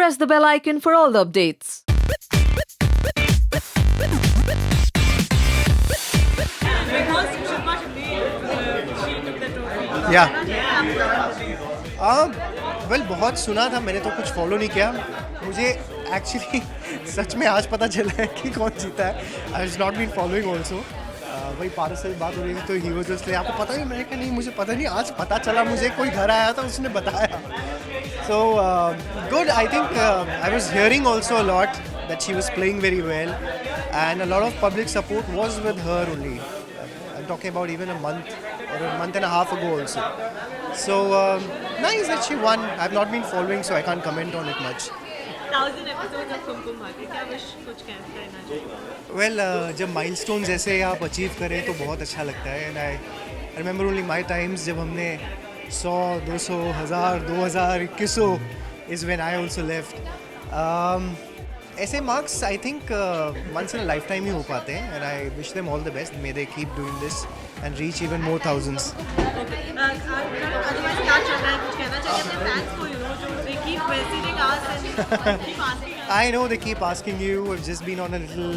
press the bell icon for all the updates. या well बहुत सुना था, मैंने तो कुछ फॉलो नहीं किया. मुझे एक्चुअली सच में आज पता चला है कि कौन जीता है. I have not been following also. वही पारस से बात हो रही थी तो ही वाज जस्ट आपको पता नहीं. मैंने कहा नहीं मुझे पता नहीं, आज पता चला. मुझे कोई घर आया था उसने बताया. So good. I think I was hearing also a lot that she was playing very well and a lot of public support was with her only. I'm talking about even a month or a month and a half ago also. So nice that she won. I've not been following so I can't comment on it much. 1000 episodes of Kumkum Bhagya, क्या wish कुछ कहना चाहिए? Well जब milestones ऐसे आप achieve करें तो बहुत अच्छा लगता है. And I remember only my times जब हमने 100, 200, 1000, 2000, 2100 is when I also left. ऐसे marks I think once in a lifetime ही हो पाते हैं. And I wish them all the best. May they keep doing this and reach even more thousands. Otherwise क्या चल रहा है, कुछ कहना चाहिए अपने फैंस को, जो they keep messaging us and keep asking us. I know they keep asking you. I've just been on a little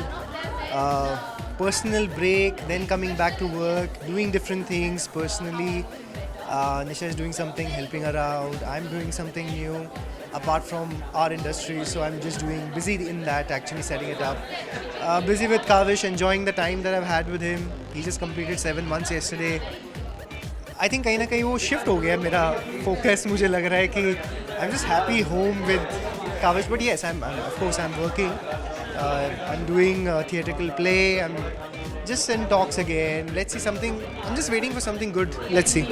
personal break, then coming back to work, doing different things personally. Nisha is doing something, helping her out. I'm doing something new apart from our industry, so I'm just busy in that, actually setting it up. Busy with Kavish, enjoying the time that I've had with him. He just completed 7 months yesterday. I think कहीं ना कहीं वो shift हो गया मेरा focus. मुझे लग रहा है कि I'm just happy home with Kavish, but yes, of course I'm working. I'm doing a theatrical play. I'm just in talks again. Let's see something. I'm just waiting for something good. Let's see.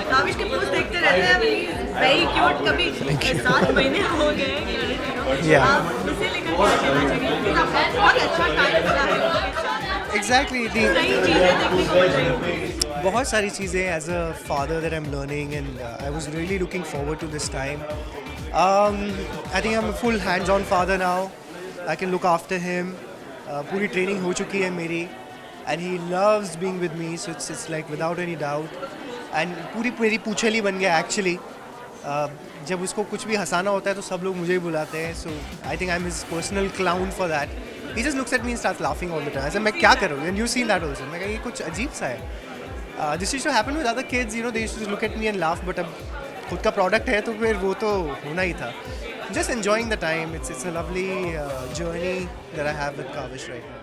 Kaavish के post देखते रहते हैं. Very cute. कभी 7 महीने हो गए. Yeah. आप इसे लेकर क्या कहना चाहिए? क्योंकि आपका बहुत अच्छा टाइम मिला है. Exactly. नई चीजें देखने को मिल रही हैं. बहुत सारी चीज़ें as a father that I'm learning and I was really looking forward to this time. I think I'm a full hands-on father now. I can look after him. पूरी ट्रेनिंग हो चुकी है मेरी. And he loves being with me, so it's like without any doubt. And पूरी मेरी पूछली बन गया actually. जब उसको कुछ भी हंसाना होता है तो सब लोग मुझे ही बुलाते हैं. So I think I'm his personal clown for that. He just looks at me and starts laughing all the time. ऐसा मैं क्या करूँ? And you've seen that also. मैं कहा ये कुछ अजीब सा है. This used to happen with other kids, they used to look at me and laugh. But अब खुद का प्रोडक्ट है तो फिर वो तो होना ही था. Just enjoying the time. It's a lovely journey that I have with Kavish right now.